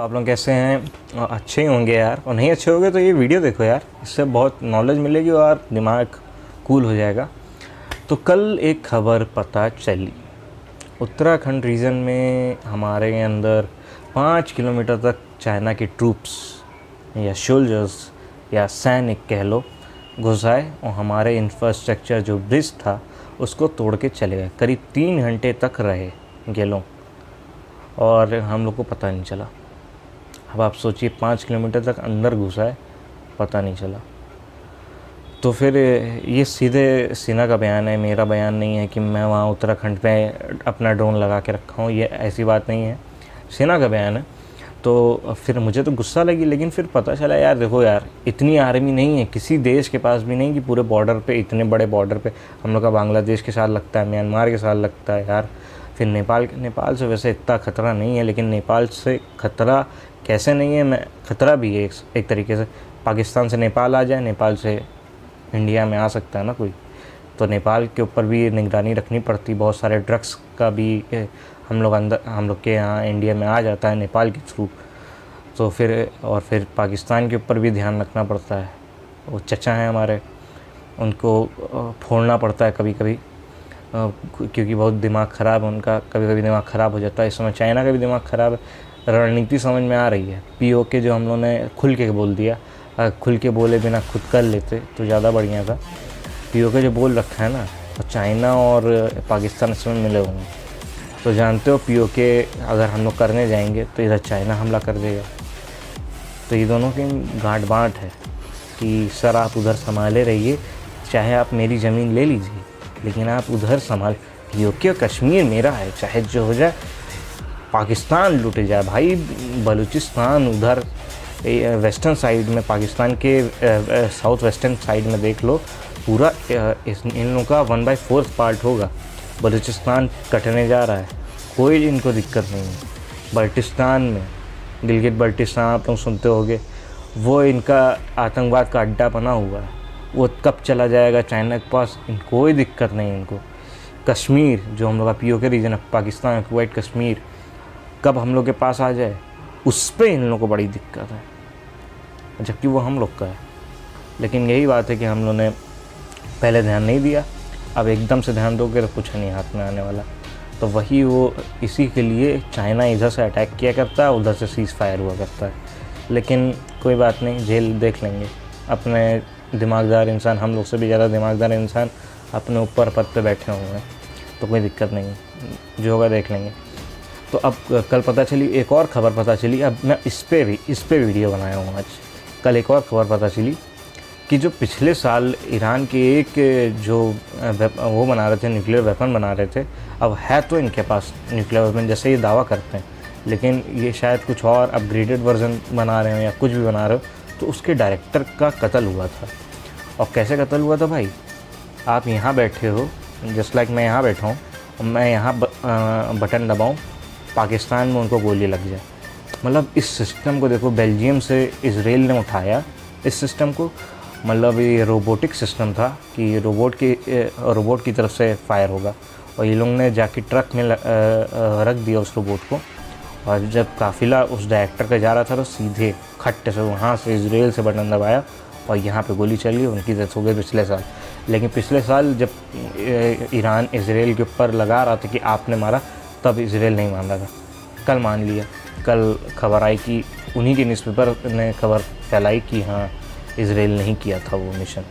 आप लोग कैसे हैं? अच्छे ही होंगे यार, और नहीं अच्छे होंगे तो ये वीडियो देखो यार, इससे बहुत नॉलेज मिलेगी और दिमाग कूल हो जाएगा। तो कल एक खबर पता चली, उत्तराखंड रीजन में हमारे अंदर 5 किलोमीटर तक चाइना के ट्रूप्स या सोल्जर्स या सैनिक कह लो घुस आए और हमारे इंफ्रास्ट्रक्चर जो ब्रिज था उसको तोड़ के चले गए। करीब 3 घंटे तक रहे गेलों और हम लोग को पता नहीं चला। अब आप सोचिए 5 किलोमीटर तक अंदर घुसा है, पता नहीं चला। तो फिर ये सीधे सेना का बयान है, मेरा बयान नहीं है कि मैं वहाँ उत्तराखंड पे अपना ड्रोन लगा के रखा हूँ, ये ऐसी बात नहीं है, सेना का बयान है। तो फिर मुझे तो गुस्सा लगी, लेकिन फिर पता चला यार देखो यार, इतनी आर्मी नहीं है किसी देश के पास भी नहीं कि पूरे बॉर्डर पे, इतने बड़े बॉर्डर पे हम लोग का बांग्लादेश के साथ लगता है, म्यांमार के साथ लगता है यार। फिर नेपाल से वैसे इतना ख़तरा नहीं है, लेकिन नेपाल से ख़तरा कैसे नहीं है, मैं ख़तरा भी है एक तरीके से। पाकिस्तान से नेपाल आ जाए, नेपाल से इंडिया में आ सकता है ना कोई, तो नेपाल के ऊपर भी निगरानी रखनी पड़ती। बहुत सारे ड्रग्स का भी हम लोग के यहाँ इंडिया में आ जाता है नेपाल के थ्रू। तो फिर पाकिस्तान के ऊपर भी ध्यान रखना पड़ता है। वो चचा हैं हमारे, उनको फोड़ना पड़ता है कभी कभी, क्योंकि बहुत दिमाग ख़राब है उनका, कभी कभी दिमाग ख़राब हो जाता है। इस समय चाइना का भी दिमाग ख़राब है। रणनीति समझ में आ रही है। POK जो हम लोगों ने खुल के बोल दिया, खुल के बोले बिना खुद कर लेते तो ज़्यादा बढ़िया था। POK जो बोल रखा है ना, तो चाइना और पाकिस्तान इसमें मिले होंगे। तो जानते हो POK अगर हम लोग करने जाएंगे तो इधर चाइना हमला कर देगा। तो ये दोनों की गांठ बाँट है कि सर आप उधर संभाले रहिए, चाहे आप मेरी ज़मीन ले लीजिए लेकिन आप उधर संभाल। POK कश्मीर मेरा है, चाहे जो हो जाए, पाकिस्तान लूटे जाए भाई। बलूचिस्तान उधर वेस्टर्न साइड में, पाकिस्तान के साउथ वेस्टर्न साइड में देख लो, पूरा इन लोगों का 1/4 पार्ट होगा। बलूचिस्तान कटने जा रहा है, कोई इनको दिक्कत नहीं है। बल्टिस्तान में, गिलगित बल्टिस्तान आप लोग सुनते होंगे, वो इनका आतंकवाद का अड्डा बना हुआ है। वो कब चला जाएगा चाइना के पास, कोई दिक्कत नहीं इनको। कश्मीर जो हम लोग का POK रीजन है, पाकिस्तान कुवैत कश्मीर, कब हम लोग के पास आ जाए उस पर इन लोगों को बड़ी दिक्कत है, जबकि वो हम लोग का है। लेकिन यही बात है कि हम लोग ने पहले ध्यान नहीं दिया, अब एकदम से ध्यान दोगे तो कुछ नहीं हाथ में आने वाला। तो वही वो, इसी के लिए चाइना इधर से अटैक किया करता है, उधर से सीज़ फायर हुआ करता है। लेकिन कोई बात नहीं, जेल देख लेंगे। अपने दिमागदार इंसान, हम लोग से भी ज़्यादा दिमागदार इंसान अपने ऊपर पद पे बैठे हुए हैं, तो कोई दिक्कत नहीं, जो होगा देख लेंगे। तो अब कल पता चली, एक और ख़बर पता चली। अब मैं इस पे वीडियो बनाया हूँ आज। कल एक और ख़बर पता चली कि जो पिछले साल ईरान के एक जो वो बना रहे थे, न्यूक्लियर वेपन बना रहे थे, अब है तो इनके पास न्यूक्लियर वेपन जैसे ये दावा करते हैं, लेकिन ये शायद कुछ और अपग्रेडेड वर्जन बना रहे हो या कुछ भी बना रहे हो। तो उसके डायरेक्टर का कत्ल हुआ था। और कैसे कत्ल हुआ था भाई? आप यहाँ बैठे हो, जस्ट लाइक मैं यहाँ बैठा हूँ, मैं यहाँ बटन दबाऊँ, पाकिस्तान में उनको गोली लग जाए। मतलब इस सिस्टम को देखो, बेल्जियम से इजराइल ने उठाया इस सिस्टम को। मतलब ये रोबोटिक सिस्टम था कि रोबोट की तरफ से फायर होगा, और ये लोग ने जाके ट्रक में रख दिया उस रोबोट को। और जब काफ़िला उस डायरेक्टर का जा रहा था तो सीधे खट्टे से वहाँ से इजराइल से बटन दबाया और यहाँ पे गोली चली, उनकी डेथ हो गई पिछले साल। लेकिन पिछले साल जब ईरान इजराइल के ऊपर लगा रहा था कि आपने मारा, तब इजराइल नहीं मान रहा था। कल मान लिया। कल खबर आई कि उन्हीं के न्यूज़पेपर ने खबर फैलाई कि हाँ इजराइल नहीं किया था वो मिशन।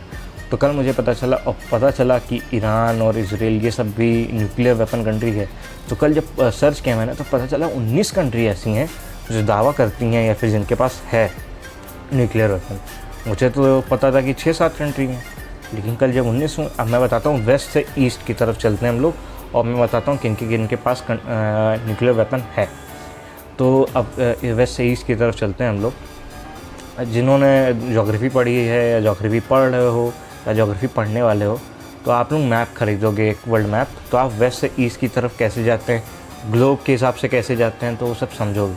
तो कल मुझे पता चला कि ईरान और इजराइल ये सब भी न्यूक्लियर वेपन कंट्री है। तो कल जब सर्च किया मैंने तो पता चला 19 कंट्री ऐसी हैं जो दावा करती हैं या फिर जिनके पास है न्यूक्लियर वेपन। मुझे तो पता था कि 6-7 कंट्री हैं, लेकिन कल जब 19 हूँ। अब मैं बताता हूँ, वेस्ट से ईस्ट की तरफ चलते हैं हम लोग, और मैं बताता हूँ किन के पास न्यूक्लियर वेपन है। तो अब वेस्ट से ईस्ट की तरफ चलते हैं हम लोग। जिन्होंने ज्योग्राफी पढ़ी है या ज्योग्राफी पढ़ रहे हो या ज्योग्राफी पढ़ने वाले हो, तो आप लोग मैप खरीदोगे, एक वर्ल्ड मैप, तो आप वेस्ट से ईस्ट की तरफ कैसे जाते हैं, ग्लोब के हिसाब से कैसे जाते हैं, तो वो सब समझोगे।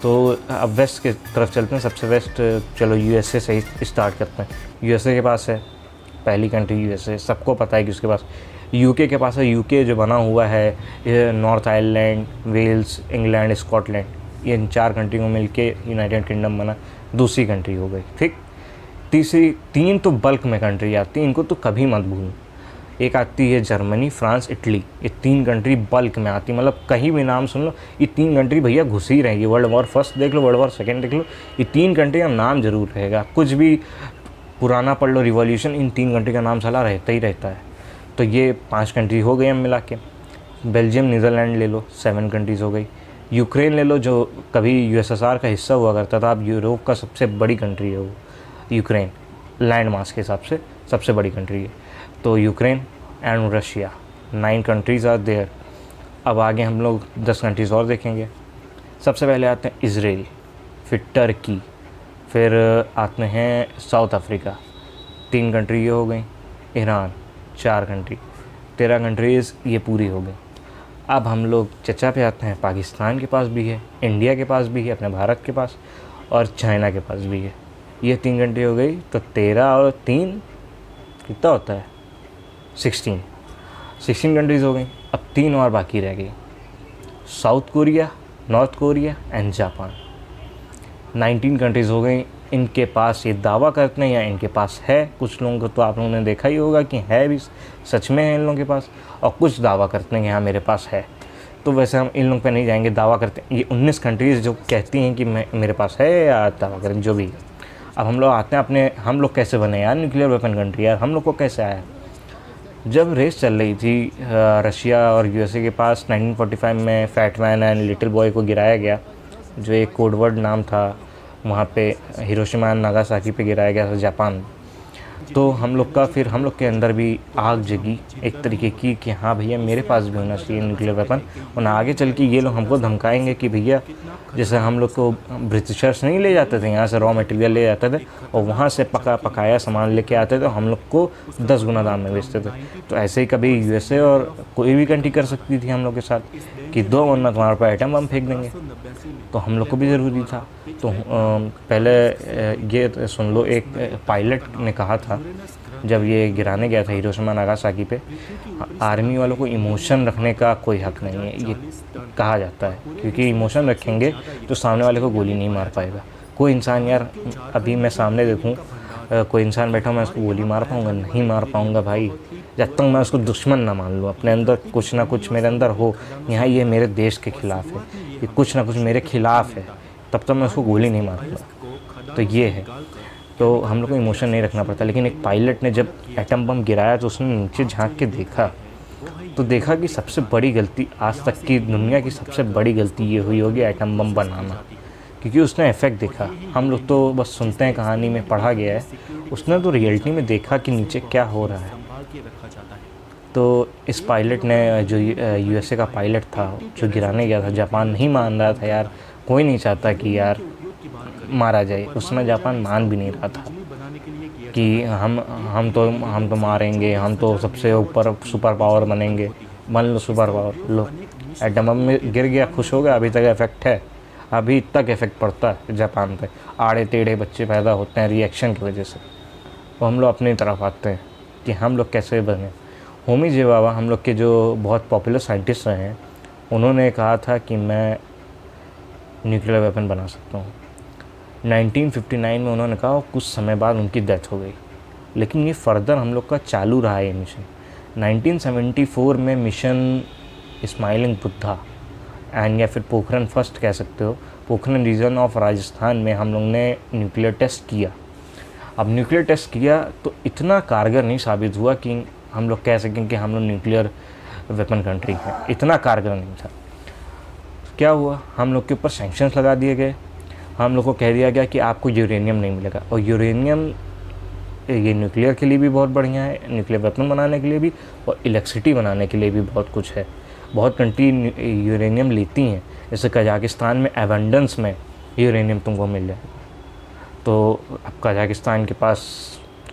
तो अब वेस्ट की तरफ चलते हैं। सबसे वेस्ट चलो USA से स्टार्ट करते हैं। USA के पास है पहली कंट्री, USA सबको पता है कि उसके पास। UK के पास है। UK जो बना हुआ है north Ireland, Wales, England, Scotland, इन 4 कंट्री को मिलके यूनाइटेड किंगडम बना, दूसरी कंट्री हो गई। ठीक, तीसरी 3 तो बल्क में कंट्री आती है, इनको तो कभी मत भूलना। एक आती है जर्मनी, फ्रांस, इटली, ये 3 कंट्री बल्क में आती, मतलब कहीं भी नाम सुन लो ये 3 कंट्री भैया घुस ही रहेंगी। वर्ल्ड वॉर फर्स्ट देख लो, वर्ल्ड वॉर सेकेंड देख लो, ये 3 कंट्री का नाम जरूर रहेगा। कुछ भी पुराना पढ़ लो, रिवॉल्यूशन, इन 3 कंट्री का नाम साला रहता ही रहता है। तो ये 5 कंट्री हो गई हम मिला के। बेल्जियम, नीदरलैंड ले लो, 7 कंट्रीज़ हो गई। यूक्रेन ले लो, जो कभी यूएसएसआर का हिस्सा हुआ करता था, अब यूरोप का सबसे बड़ी कंट्री है वो यूक्रेन, लैंड मास के हिसाब से सबसे बड़ी कंट्री है। तो Ukraine and Russia, 9 countries are there. अब आगे हम लोग 10 कंट्रीज़ और देखेंगे। सबसे पहले आते हैं इजराइल, फिर टर्की, फिर आते हैं साउथ अफ्रीका, 3 कंट्री ये हो गई। ईरान, 4 कंट्री, 13 कंट्रीज़ ये पूरी हो गई। अब हम लोग चर्चा पे आते हैं, पाकिस्तान के पास भी है, इंडिया के पास भी है, अपने भारत के पास, और चाइना के पास भी है। ये 3 कंट्री हो गई। तो 13 और 3 कितना होता है? 16 कंट्रीज़ हो गई। अब 3 और बाकी रह गई, south Korea, north Korea and Japan. 19 countries हो गई। इनके पास ये दावा करते हैं या इनके पास है, कुछ लोगों को तो आप लोगों ने देखा ही होगा कि है भी, सच में है इन लोगों के पास, और कुछ दावा करते हैं कि हाँ मेरे पास है। तो वैसे हम इन लोगों पे नहीं जाएंगे, दावा करते हैं। ये 19 कंट्रीज़ जो कहती हैं कि मेरे पास है या दावा करें, जो भी है। अब हम लोग आते हैं अपने, हम लोग कैसे बने यार न्यूक्लियर वेपन कंट्री, यार हम लोग को कैसे आया? जब रेस चल रही थी रशिया और यूएसए के पास, 1945 में fat man and little boy को गिराया गया, जो एक कोडवर्ड नाम था वहाँ पे, हिरोशिमा एंड नागासाकी पे गिराया गया था जापान। तो हम लोग का, फिर हम लोग के अंदर भी आग जगी एक तरीके की कि हाँ भैया मेरे पास भी होना चाहिए न्यूक्लियर वेपन। और आगे चल के ये लोग हमको धमकाएंगे कि भैया, जैसे हम लोग को ब्रिटिशर्स नहीं ले जाते थे, यहाँ से रॉ मटेरियल ले जाते थे और वहाँ से पकाया सामान लेके आते थे, हम लोग को 10 गुना दाम में बेचते थे। तो ऐसे ही कभी यूएसए और कोई भी कंट्री कर सकती थी हम लोग के साथ कि 2 वरना तुम्हारे पर आइटम बम फेंक देंगे। तो हम लोग को भी ज़रूरी था। तो पहले ये सुन लो, एक पायलट ने कहा था जब ये गिराने गया था हिरोशिमा नागासाकी पे, आर्मी वालों को इमोशन रखने का कोई हक नहीं है, ये कहा जाता है, क्योंकि इमोशन रखेंगे तो सामने वाले को गोली नहीं मार पाएगा। कोई इंसान, यार अभी मैं सामने देखूं कोई इंसान बैठा, मैं उसको गोली मार पाऊँगा? नहीं मार पाऊँगा भाई, जब तक मैं उसको दुश्मन ना मान लूँ। अपने अंदर कुछ ना कुछ मेरे अंदर हो, यहाँ ये मेरे देश के ख़िलाफ़ है, ये कुछ ना कुछ मेरे ख़िलाफ़ है, तब तक मैं उसको गोली नहीं मारूंगा। तो ये है, तो हम लोग को इमोशन नहीं रखना पड़ता। लेकिन एक पायलट ने जब एटम बम गिराया तो उसने नीचे झांक के देखा, तो देखा कि सबसे बड़ी गलती आज तक की दुनिया की सबसे बड़ी गलती ये हुई होगी एटम बम बनाना, क्योंकि उसने इफेक्ट देखा। हम लोग तो बस सुनते हैं, कहानी में पढ़ा गया है, उसने तो रियलिटी में देखा कि नीचे क्या हो रहा है। तो इस पायलट ने, जो यूएसए का पायलट था जो गिराने गया था, जापान नहीं मान रहा था यार, कोई नहीं चाहता कि यार मारा जाए। उस समय जापान मान भी नहीं रहा था कि हम तो मारेंगे, हम तो सबसे ऊपर सुपर पावर बनेंगे। मान लो सुपर पावर, लो एटम बम में गिर गया, खुश हो गया, अभी तक इफेक्ट है, अभी तक इफेक्ट पड़ता है जापान पे, आड़े टेढ़े बच्चे पैदा होते हैं रिएक्शन की वजह से। तो हम लोग अपनी तरफ आते हैं कि हम लोग कैसे बने। होमी जे बाबा, हम लोग के जो बहुत पॉपुलर साइंटिस्ट रहे हैं, उन्होंने कहा था कि मैं न्यूक्लियर वेपन बना सकता हूँ। 1959 में उन्होंने कहा, और कुछ समय बाद उनकी डेथ हो गई। लेकिन ये फर्दर हम लोग का चालू रहा है ये मिशन। 1974 में मिशन स्माइलिंग बुद्धा एंड, या फिर पोखरण फर्स्ट कह सकते हो, पोखरण रीजन ऑफ राजस्थान में हम लोग ने न्यूक्लियर टेस्ट किया। अब न्यूक्लियर टेस्ट किया तो इतना कारगर नहीं साबित हुआ कि हम लोग कह सकें कि हम लोग न्यूक्लियर वेपन कंट्री है, इतना कारगर नहीं था। क्या हुआ, हम लोग के ऊपर सैंक्शंस लगा दिए गए, हम लोग को कह दिया गया कि आपको यूरेनियम नहीं मिलेगा। और यूरेनियम ये न्यूक्लियर के लिए भी बहुत बढ़िया है, न्यूक्लियर वेपन बनाने के लिए भी, और इलेक्ट्रिसिटी बनाने के लिए भी बहुत कुछ है। बहुत कंट्री यूरेनियम लेती हैं, जैसे कजाकिस्तान में एबंडेंस में यूरेनियम तुमको मिल जाए। तो अब कजाकिस्तान के पास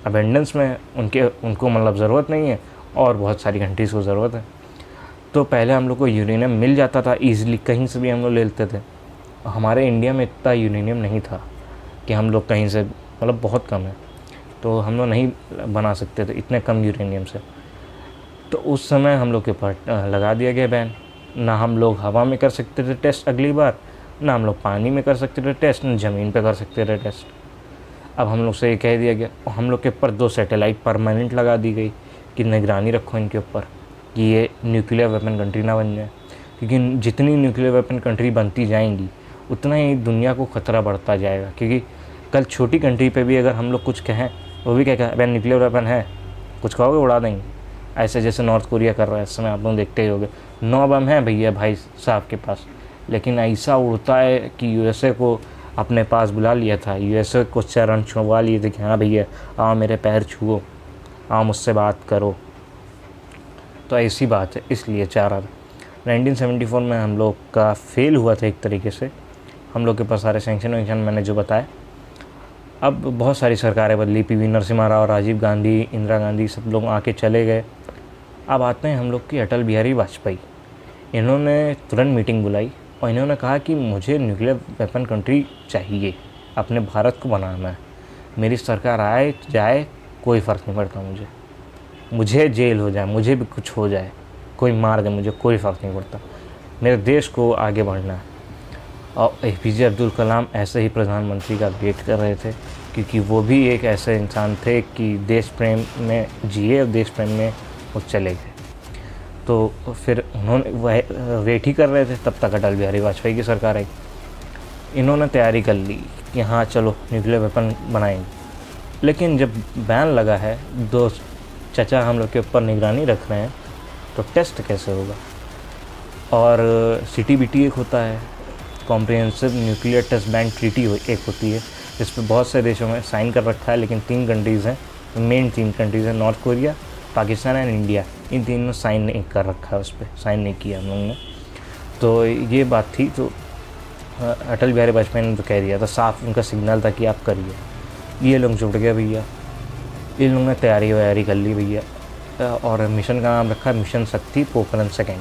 एबंडेंस में उनको मतलब ज़रूरत नहीं है, और बहुत सारी कंट्रीज़ को ज़रूरत है। तो पहले हम लोग को यूरेनियम मिल जाता था ईज़िली, कहीं से भी हम लोग ले लेते थे। हमारे इंडिया में इतना यूरेनियम नहीं था कि हम लोग कहीं से, मतलब बहुत कम है, तो हम लोग नहीं बना सकते थे इतने कम यूरेनियम से। तो उस समय हम लोग के ऊपर लगा दिया गया बैन, ना हम लोग हवा में कर सकते थे टेस्ट अगली बार, ना हम लोग पानी में कर सकते थे टेस्ट, ना ज़मीन पे कर सकते थे टेस्ट। अब हम लोग से ये कह दिया गया, और हम लोग के ऊपर 2 सैटेलाइट परमानेंट लगा दी गई कि निगरानी रखो इनके ऊपर कि ये न्यूक्लियर वेपन कंट्री ना बन जाए, क्योंकि जितनी न्यूक्लियर वेपन कंट्री बनती जाएंगी उतना ही दुनिया को ख़तरा बढ़ता जाएगा। क्योंकि कल छोटी कंट्री पे भी अगर हम लोग कुछ कहें, वो भी क्या कहें, भाई न्यूक्लियर वेपन है, कुछ कहोगे उड़ा देंगे। ऐसे जैसे नॉर्थ कोरिया कर रहा है इस समय, आप लोग देखते ही होगे, 9 बम हैं भैया भाई साहब के पास, लेकिन ऐसा उड़ता है कि यूएसए को अपने पास बुला लिया था, यूएसए को चरण छुआ लिए थे कि हाँ भैया आओ मेरे पैर छुओ, आओ मुझसे बात करो। तो ऐसी बात है, इसलिए चाह रहा था। 1974 में हम लोग का फेल हुआ था एक तरीके से, हम लोग के पास सारे सैंक्शन वैंक्शन मैंने जो बताया। अब बहुत सारी सरकारें बदली, पीवी नरसिम्हा राव, राजीव गांधी, इंदिरा गांधी, सब लोग आके चले गए। अब आते हैं हम लोग की अटल बिहारी वाजपेयी। इन्होंने तुरंत मीटिंग बुलाई और इन्होंने कहा कि मुझे न्यूक्लियर वेपन कंट्री चाहिए, अपने भारत को बनाना है, मेरी सरकार आए जाए कोई फ़र्क नहीं पड़ता, मुझे जेल हो जाए, मुझे भी कुछ हो जाए, कोई मार दे मुझे, कोई फ़र्क नहीं पड़ता, मेरे देश को आगे बढ़ना है। और एपीजे अब्दुल कलाम ऐसे ही प्रधानमंत्री का वेट कर रहे थे, क्योंकि वो भी एक ऐसे इंसान थे कि देश प्रेम में जिए और देश प्रेम में वो चले गए। तो फिर उन्होंने वह वेट ही कर रहे थे, तब तक अटल बिहारी वाजपेयी की सरकार आई। इन्होंने तैयारी कर ली कि हाँ चलो न्यूक्लियर वेपन बनाएंगे, लेकिन जब बैन लगा है, 2 चचा हम लोग के ऊपर निगरानी रख रहे हैं, तो टेस्ट कैसे होगा। और CTBT एक होता है, comprehensive nuclear test ban treaty एक होती है, जिस पर बहुत से देशों में साइन कर रखा है, लेकिन 3 कंट्रीज़ हैं, मेन 3 कंट्रीज़ हैं, North Korea, Pakistan and India. इन तीनों साइन नहीं कर रखा है, उस पर साइन नहीं किया हम लोगों ने। तो ये बात थी। तो अटल बिहारी वाजपेयी ने तो कह दिया था, साफ उनका सिग्नल था कि आप करिए। ये लोग जुट गए भैया, इन लोगों ने तैयारी वैयारी कर ली भैया, और मिशन का नाम रखा मिशन शक्ति पोखरण 2।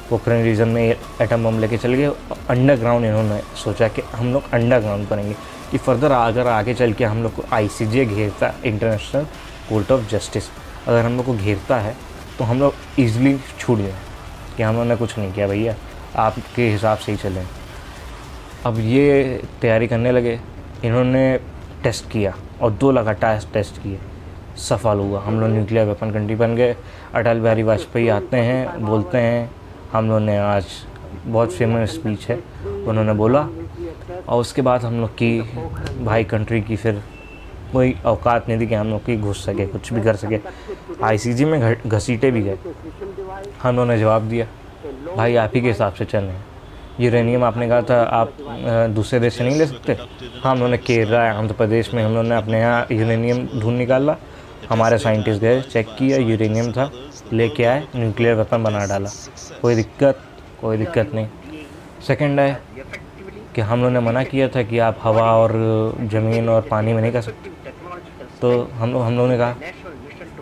पोखरण रीजन में एटम बम लेके चल गए। अंडरग्राउंड इन्होंने सोचा कि हम लोग अंडरग्राउंड करेंगे, कि फर्दर अगर आगे चल के हम लोग को ICJ घेरता, इंटरनेशनल कोर्ट ऑफ जस्टिस, अगर हम लोग को घेरता है तो हम लोग ईजिली छूट जाए कि हम लोगों ने कुछ नहीं किया भैया, आपके हिसाब से ही चलें। अब ये तैयारी करने लगे, इन्होंने टेस्ट किया और 2 लगातार टेस्ट किए, सफल हुआ, हम लोग न्यूक्लियर वेपन कंट्री बन गए। अटल बिहारी वाजपेयी आते हैं, बोलते हैं, हम लोग ने आज बहुत फेमस स्पीच है उन्होंने बोला, और उसके बाद हम लोग की भाई कंट्री की फिर कोई औकात नहीं थी कि हम लोग की घुस सके, कुछ भी कर सके। ICJ में घसीटे भी गए। हम लोगों ने जवाब दिया, भाई आप ही के हिसाब से चलें, यूरेनियम आपने कहा था आप दूसरे देश से नहीं ले सकते। हम लोगों ने केरल, आंध्र प्रदेश में हम लोगों ने अपने यहाँ यूरेनियम ढूंढ निकाला, हमारे साइंटिस्ट गए, चेक किया, यूरेनियम था, लेके आए, न्यूक्लियर वेपन बना डाला, कोई दिक्कत नहीं। सेकंड है कि हम लोगों ने मना किया था कि आप हवा और ज़मीन और पानी में नहीं कर सकते, तो हम लोगों ने कहा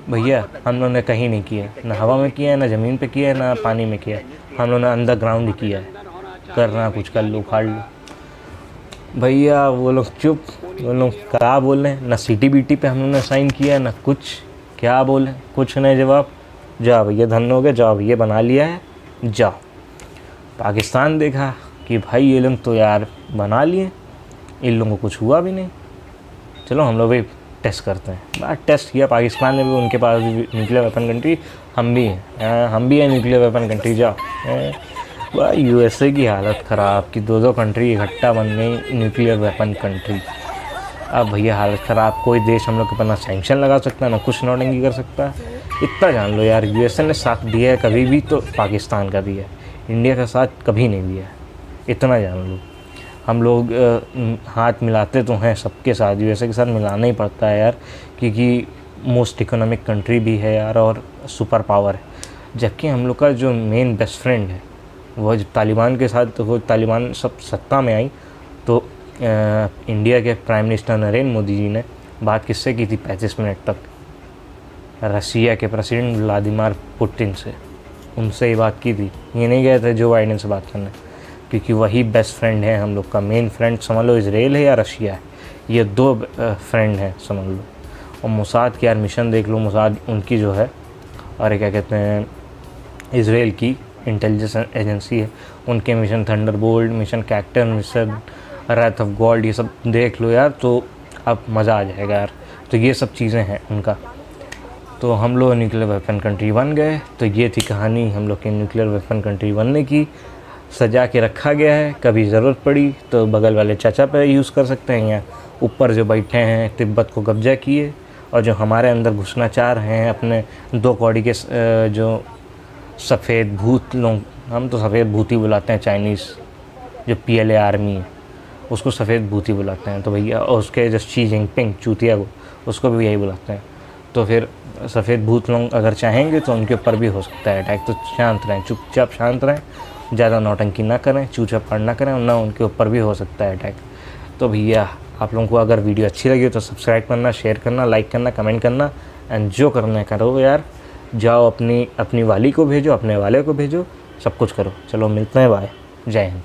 भैया हम लोगों ने कहीं नहीं किया, ना हवा में किया है, ना ज़मीन पे किया है, ना पानी में किया है, हम लोगों ने अंडरग्राउंड ही किया है, करना कुछ कर लो, उखाड़ लो। भैया वो लोग चुप, वो लोग क्या बोल रहे हैं, ना CTBT पे हम लोगों ने साइन किया है, ना कुछ, क्या बोले, कुछ नहीं जवाब। जाओ भैया धन्य हो गए, जाओ भैया बना लिया है, जाओ। पाकिस्तान देखा कि भाई ये लोग तो यार बना लिए, इन लोगों को कुछ हुआ भी नहीं, चलो हम लोग भी टेस्ट करते हैं। बात टेस्ट किया, पाकिस्तान ने भी, उनके पास भी न्यूक्लियर वेपन कंट्री, हम भी हैं न्यूक्लियर वेपन कंट्री, जाओ। वह USA की हालत ख़राब कि 2 कंट्री इकट्ठा बन गई न्यूक्लियर वेपन कंट्री। अब भैया हालत ख़राब, कोई देश हम लोग के ऊपर ना सैंक्शन लगा सकता है, ना कुछ नोटिंग कर सकता है। इतना जान लो यार, USA ने साथ दिया है कभी भी तो पाकिस्तान का दिया है, इंडिया का साथ कभी नहीं दिया है, इतना जान लो। हम लोग हाथ मिलाते तो हैं सबके साथ, USA के साथ मिलाना ही पड़ता है यार, क्योंकि मोस्ट इकोनॉमिक कंट्री भी है यार और सुपर पावर है। जबकि हम लोग का जो मेन बेस्ट फ्रेंड है, वो जब तालिबान के साथ, वो तालिबान सब सत्ता में आई तो इंडिया के प्राइम मिनिस्टर नरेंद्र मोदी जी ने बात किससे की थी 35 मिनट तक, रशिया के प्रेसिडेंट व्लादिमीर पुतिन से, उनसे ही बात की थी। ये नहीं गए थे जो बाइडेन से बात करने, क्योंकि वही बेस्ट फ्रेंड है हम लोग का। मेन फ्रेंड समझ लो इजराइल है या रशिया है, ये 2 फ्रेंड हैं समझ लो। और मोसाद की यार मिशन देख लो, मोसाद उनकी जो है, और क्या कहते हैं, इजराइल की इंटेलिजेंस एजेंसी है, उनके mission Thunderbolt, mission कैक्टन, mission Wrath of God, ये सब देख लो यार, तो अब मज़ा आ जाएगा यार। तो ये सब चीज़ें हैं उनका। तो हम लोग न्यूक्लियर वेपन कंट्री बन गए। तो ये थी कहानी हम लोग के न्यूक्लियर वेपन कंट्री बनने की। सजा के रखा गया है, कभी ज़रूरत पड़ी तो बगल वाले चाचा पे यूज़ कर सकते हैं, या ऊपर जो बैठे हैं तिब्बत को कब्जा किए और जो हमारे अंदर घुसना चाह रहे हैं अपने 2 कौड़ी के जो सफ़ेद भूत लोग, हम तो सफ़ेद भूत ही बुलाते हैं, चाइनीज़ जो PLA आर्मी है उसको सफ़ेद भूत ही बुलाते हैं। तो भैया उसके जो शी जिनपिंग चूतिया को, उसको भी यही बुलाते हैं। तो फिर सफ़ेद भूत लोग अगर चाहेंगे तो उनके ऊपर भी हो सकता है अटैक। तो शांत रहें, चुपचाप शांत रहें, ज़्यादा नौटंकी ना करें, चूचा पाड़ ना करें, ना उनके ऊपर भी हो सकता है अटैक। तो भैया आप लोगों को अगर वीडियो अच्छी लगी तो सब्सक्राइब करना, शेयर करना, लाइक करना, कमेंट करना, एंड जो करना है करो यार। जाओ अपनी वाली को भेजो, अपने वाले को भेजो, सब कुछ करो। चलो मिलते हैं, बाय, जय हिंद।